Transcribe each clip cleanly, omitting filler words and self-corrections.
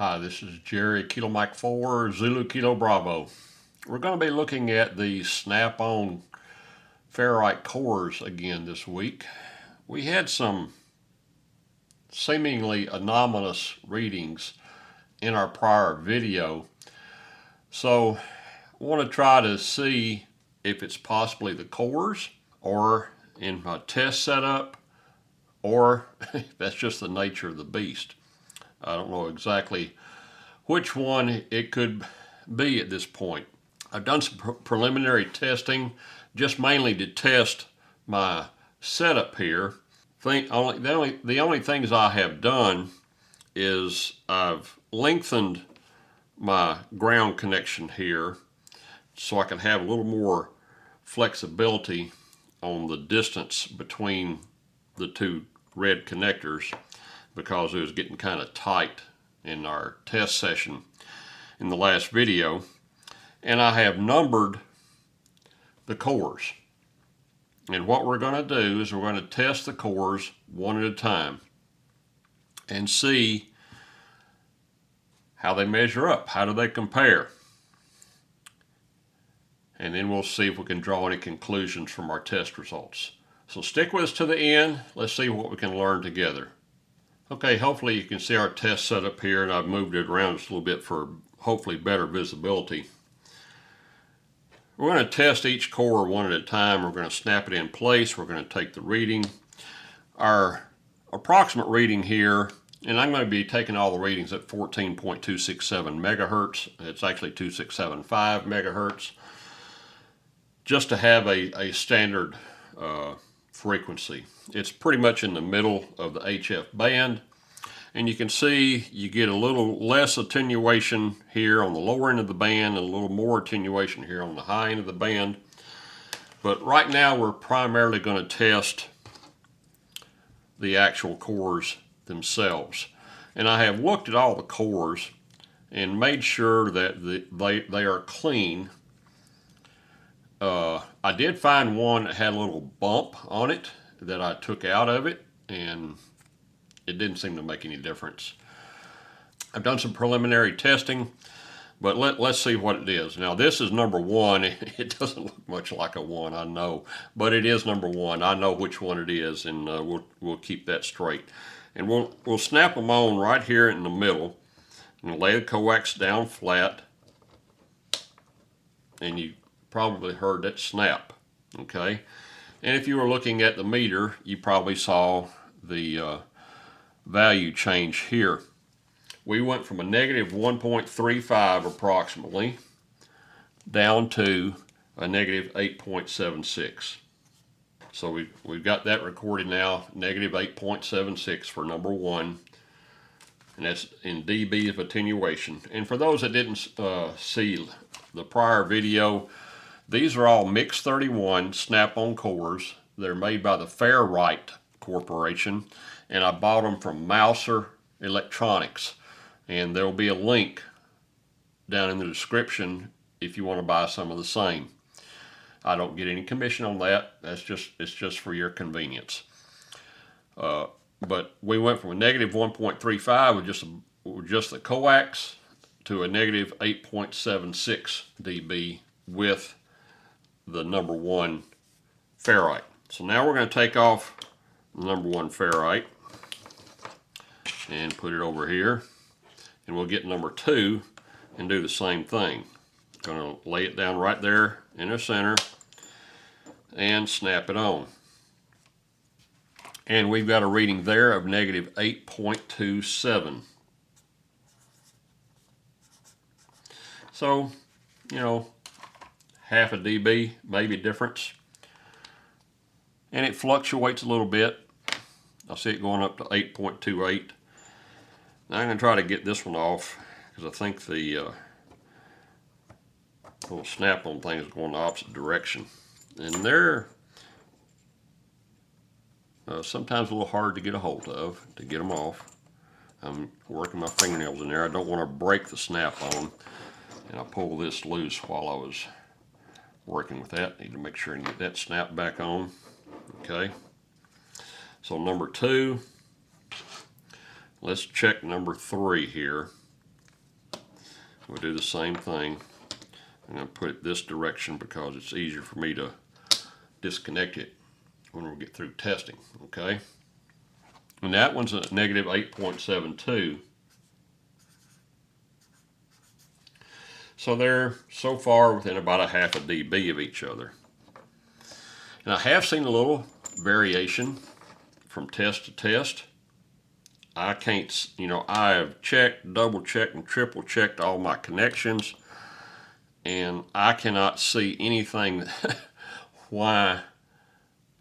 Hi, this is Jerry, Kilo Mike 4, Zulu Kilo Bravo. We're going to be looking at the snap-on ferrite cores again this week. We had some seemingly anomalous readings in our prior video, so I want to try to see if it's possibly the cores or in my test setup, or if that's just the nature of the beast. I don't know exactly which one it could be at this point. I've done some preliminary testing, just mainly to test my setup here. The only things I have done is I've lengthened my ground connection here so I can have a little more flexibility on the distance between the two red connectors, because it was getting kind of tight in our test session in the last video. And I have numbered the cores. And what we're going to do is we're going to test the cores one at a time and see how they measure up. How do they compare? And then we'll see if we can draw any conclusions from our test results. So stick with us to the end. Let's see what we can learn together. Okay, hopefully you can see our test setup here, and I've moved it around just a little bit for hopefully better visibility. We're going to test each core one at a time. We're going to snap it in place. We're going to take the reading. Our approximate reading here, and I'm going to be taking all the readings at 14.267 megahertz. It's actually 2675 megahertz, just to have a standard frequency. It's pretty much in the middle of the HF band, and you can see you get a little less attenuation here on the lower end of the band and a little more attenuation here on the high end of the band. But right now we're primarily going to test the actual cores themselves, and I have looked at all the cores and made sure that they are clean. I did find one that had a little bump on it that I took out of it, and it didn't seem to make any difference. I've done some preliminary testing, but let's see what it is. Now this is number one. It doesn't look much like a one, I know, but it is number one. I know which one it is, and we'll keep that straight. And we'll snap them on right here in the middle, and lay the coax down flat, and you probably heard that snap. Okay, and if you were looking at the meter, you probably saw the value change here. We went from a negative 1.35 approximately down to a negative 8.76. So we've got that recorded now, negative 8.76 for number one, and that's in dB of attenuation. And for those that didn't see the prior video, these are all Mix 31 snap-on cores. They're made by the Ferrite Corporation, and I bought them from Mouser Electronics. And there will be a link down in the description if you want to buy some of the same. I don't get any commission on that. It's just for your convenience. But we went from a negative 1.35 with just the coax to a negative 8.76 dB with the number one ferrite. So now we're going to take off the number one ferrite and put it over here, and we'll get number two and do the same thing. Going to lay it down right there in the center and snap it on. And we've got a reading there of negative 8.27. So, you know, half a dB maybe difference, and it fluctuates a little bit. I see it going up to 8.28. Now I'm going to try to get this one off, because I think the little snap-on thing is going the opposite direction, and they're sometimes a little hard to get a hold of to get them off. I'm working my fingernails in there. I don't want to break the snap-on, and I pulled this loose while I was working with that. Need to make sure and get that snap back on. Okay, so number two, let's check number three here. we'll do the same thing. I'm going to put it this direction because it's easier for me to disconnect it when we get through testing, okay? And that one's a negative 8.72. So they're so far within about a half a dB of each other. And I have seen a little variation from test to test. I can't, I have checked, double checked, and triple checked all my connections, and I cannot see anything why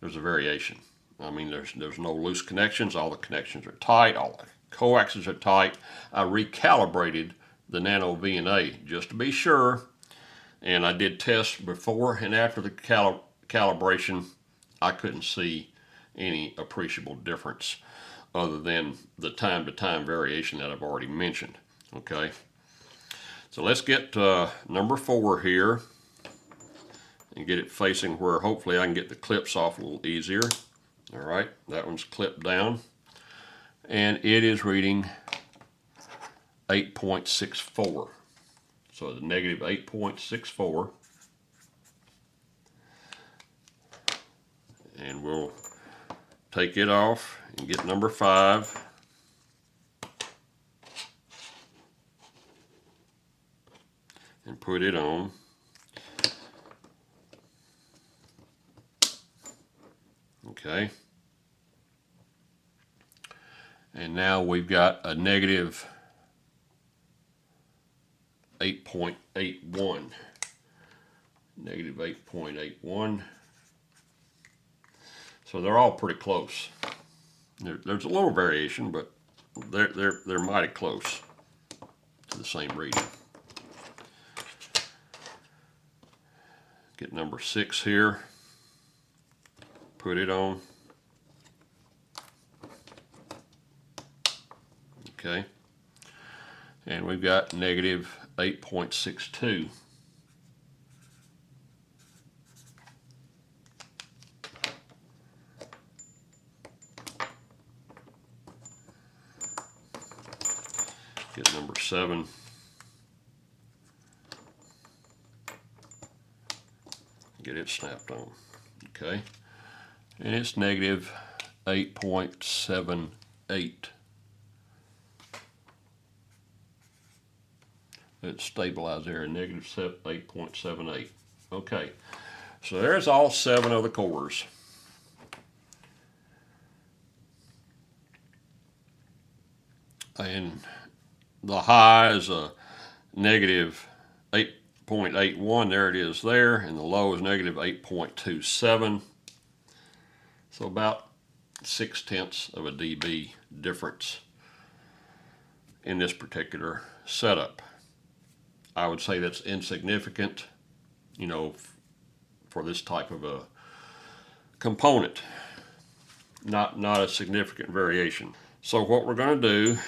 there's a variation. I mean, there's no loose connections. All the connections are tight. All the coaxes are tight. I recalibrated the NanoVNA just to be sure, and I did tests before and after the calibration. I couldn't see any appreciable difference other than the time-to-time variation that I've already mentioned. Okay, so let's get number 4 here and get it facing where hopefully I can get the clips off a little easier. All right, that one's clipped down, and it is reading 8.64. So the negative 8.64. And we'll take it off and get number 5. And put it on. Okay. And now we've got a negative 8.81. Negative 8.81. So they're all pretty close. There's a little variation, but they're mighty close to the same reading. Get number 6 here. Put it on. Okay. And we've got negative 8.62. Get number 7. Get it snapped on. Okay. And it's negative 8.78. It's stabilized there at negative 8.78. Okay. So there's all 7 of the cores. And the high is a negative 8.81, there it is there, and the low is negative 8.27. So about 0.6 of a dB difference in this particular setup. I would say that's insignificant, for this type of a component. Not a significant variation. So what we're going to do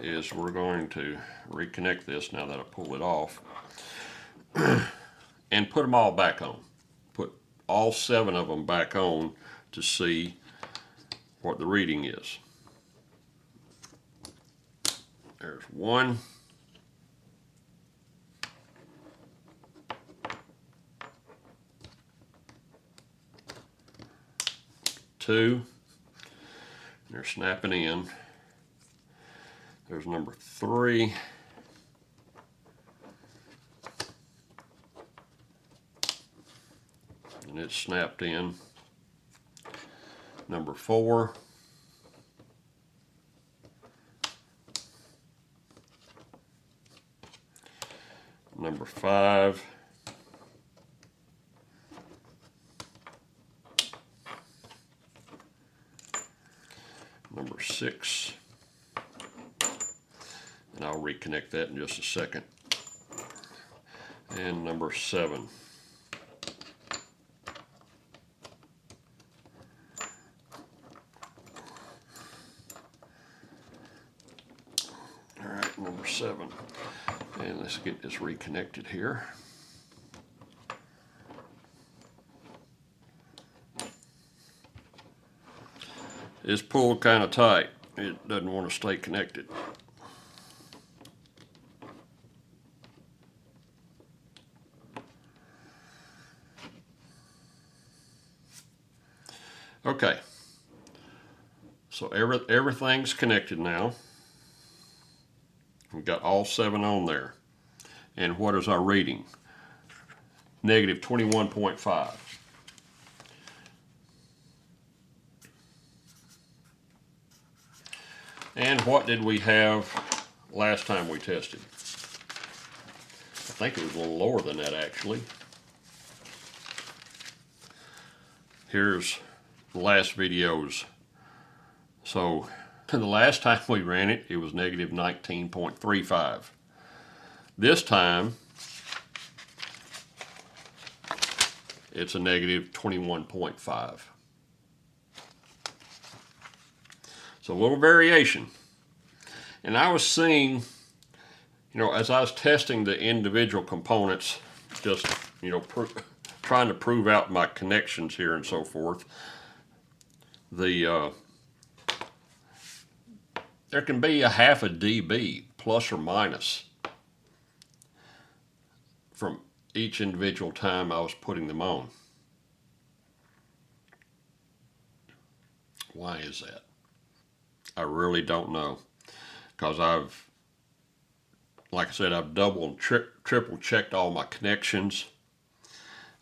is we're going to reconnect this now that I pull it off and put them all back on. Put all 7 of them back on to see what the reading is. There's 1. 2. They're snapping in. There's number 3. And it's snapped in. Number 4. Number 5. Number 6. And I'll reconnect that in just a second. And number 7. All right, number 7. And let's get this reconnected here. It's pulled kind of tight. It doesn't want to stay connected. Okay, so everything's connected now. We've got all 7 on there. And what is our reading? Negative 21.5. And what did we have last time we tested? I think it was a little lower than that, actually. Here's the last videos. So the last time we ran it, it was negative 19.35. This time, it's a negative 21.5. So a little variation. And I was seeing, as I was testing the individual components, just, trying to prove out my connections here and so forth, there can be a half a dB plus or minus from each individual time I was putting them on. Why is that? I really don't know, because like I said, I've double and triple checked all my connections.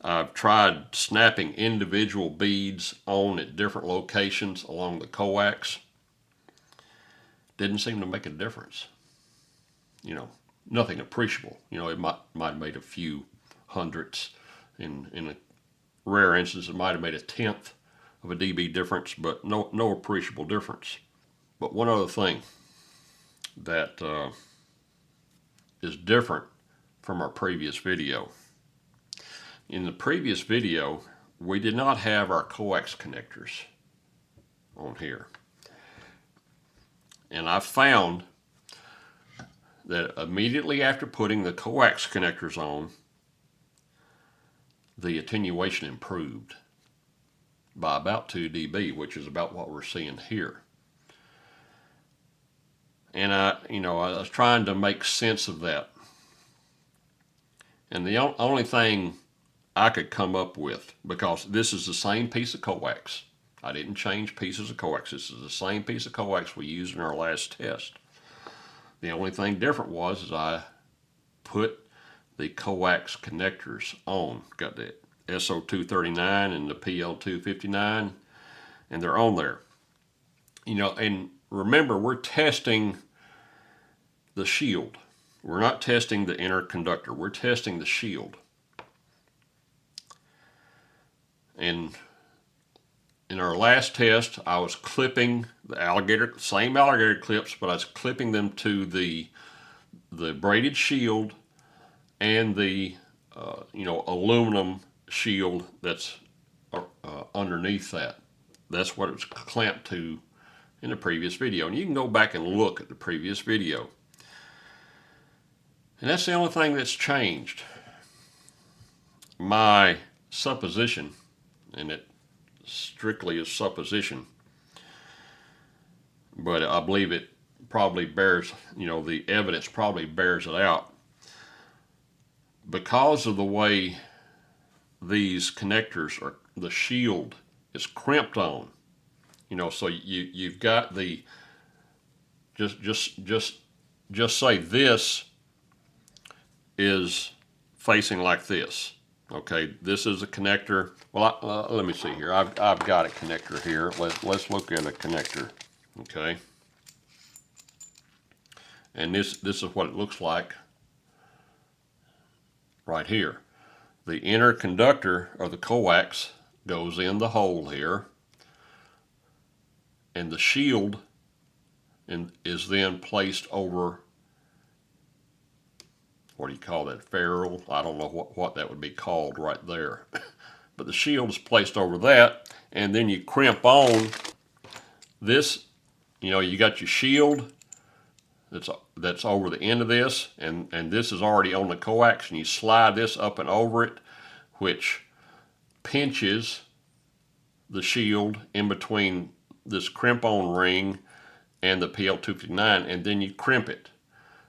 I've tried snapping individual beads on at different locations along the coax. Didn't seem to make a difference. Nothing appreciable. It might have made a few hundredths. In a rare instance, it might have made a tenth of a dB difference, but no appreciable difference. But one other thing that is different from our previous video. In the previous video, we did not have our coax connectors on here. And I found that immediately after putting the coax connectors on, the attenuation improved by about 2 dB, which is about what we're seeing here. And I was trying to make sense of that. And the only thing I could come up with, because this is the same piece of coax. I didn't change pieces of coax. This is the same piece of coax we used in our last test. The only thing different was I put the coax connectors on. Got the SO239 and the PL259, and they're on there. And remember, we're testing the shield. We're not testing the inner conductor. We're testing the shield. And in our last test, I was clipping the same alligator clips, but I was clipping them to the braided shield and the aluminum shield that's underneath that. That's what it was clamped to in the previous video. And you can go back and look at the previous video. And that's the only thing that's changed. My supposition, and it strictly is supposition, but I believe it probably bears, the evidence probably bears it out. Because of the way these connectors are, the shield is crimped on, so you've got the, just say this is facing like this. Okay, this is a connector. Well, let me see here. I've got a connector here. Let's look at a connector. Okay, and this is what it looks like right here. The inner conductor of the coax goes in the hole here, and the shield is then placed over, what do you call that, ferrule? I don't know what that would be called right there. But the shield is placed over that, and then you crimp on this. You got your shield that's over the end of this, and this is already on the coax, and you slide this up and over it, which pinches the shield in between this crimp-on ring and the PL259, and then you crimp it.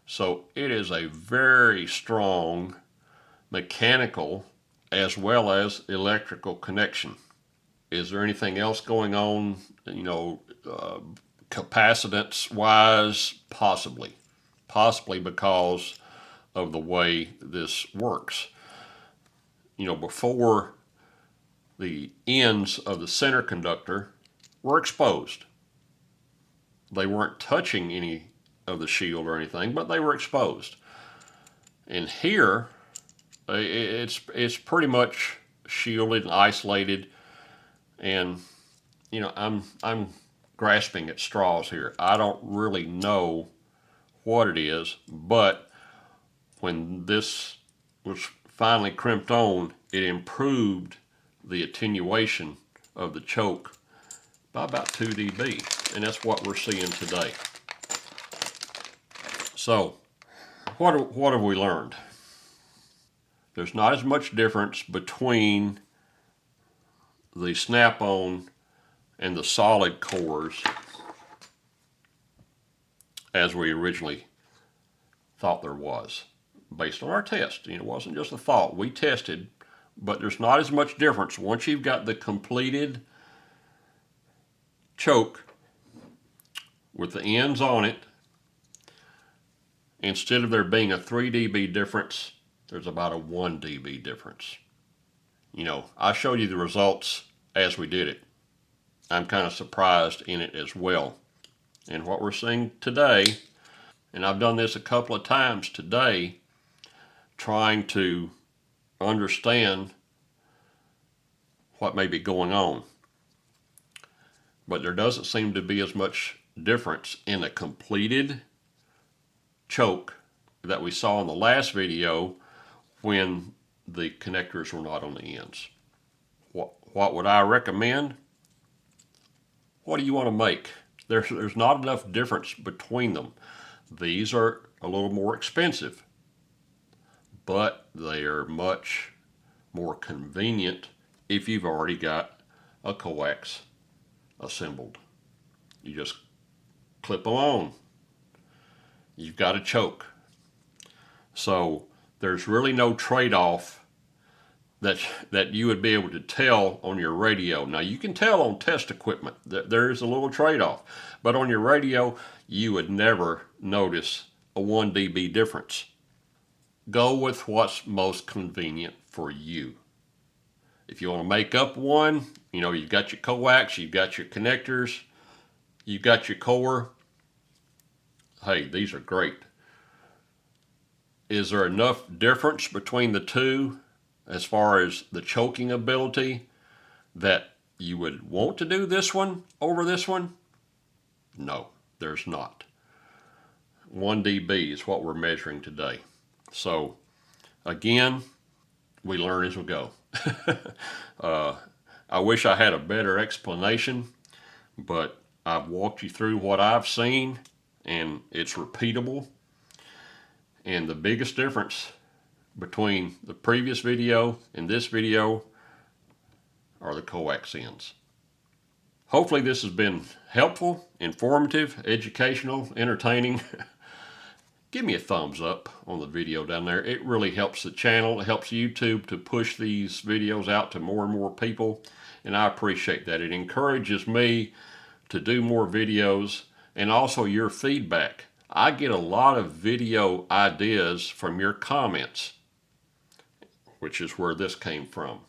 So it is a very strong mechanical as well as electrical connection. Is there anything else going on, capacitance wise? Possibly. Possibly because of the way this works. Before, the ends of the center conductor were exposed. They weren't touching any of the shield or anything, but they were exposed. And here, it's pretty much shielded and isolated. And I'm grasping at straws here. I don't really know what it is, but when this was finally crimped on, it improved the attenuation of the choke by about 2 dB, and that's what we're seeing today. So, what have we learned? There's not as much difference between the snap-on and the solid cores as we originally thought there was, based on our test. It wasn't just a thought. We tested, but there's not as much difference once you've got the completed choke with the ends on it. Instead of there being a 3 dB difference, there's about a 1 dB difference. I showed you the results as we did it. I'm kind of surprised in it as well. And what we're seeing today, and I've done this a couple of times today, trying to understand what may be going on. But there doesn't seem to be as much difference in a completed choke that we saw in the last video when the connectors were not on the ends. What would I recommend? What do you want to make? There's not enough difference between them. These are a little more expensive, but they are much more convenient if you've already got a coax assembled. You just clip them on. You've got a choke. So there's really no trade-off that you would be able to tell on your radio. Now you can tell on test equipment that there is a little trade-off, but on your radio you would never notice a 1 dB difference. Go with what's most convenient for you. If you want to make up one, you've got your coax, you've got your connectors, you've got your core. Hey, these are great. Is there enough difference between the two as far as the choking ability that you would want to do this one over this one? No, there's not. 1 dB is what we're measuring today. So again, we learn as we go. I wish I had a better explanation, but I've walked you through what I've seen, and it's repeatable. And the biggest difference between the previous video and this video are the coax ends. Hopefully this has been helpful, informative, educational, entertaining. Give me a thumbs up on the video down there. It really helps the channel. It helps YouTube to push these videos out to more and more people, and I appreciate that. It encourages me to do more videos, and also your feedback. I get a lot of video ideas from your comments, which is where this came from.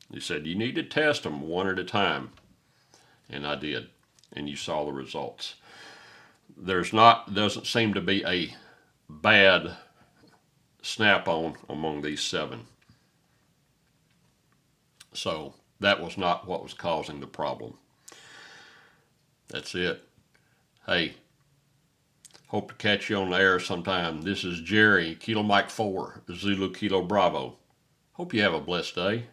You said you need to test them one at a time, and I did, and you saw the results. Doesn't seem to be a bad snap-on among these 7. So that was not what was causing the problem. That's it. Hey, hope to catch you on the air sometime. This is Jerry, Kilo Mike 4, Zulu Kilo Bravo. Hope you have a blessed day.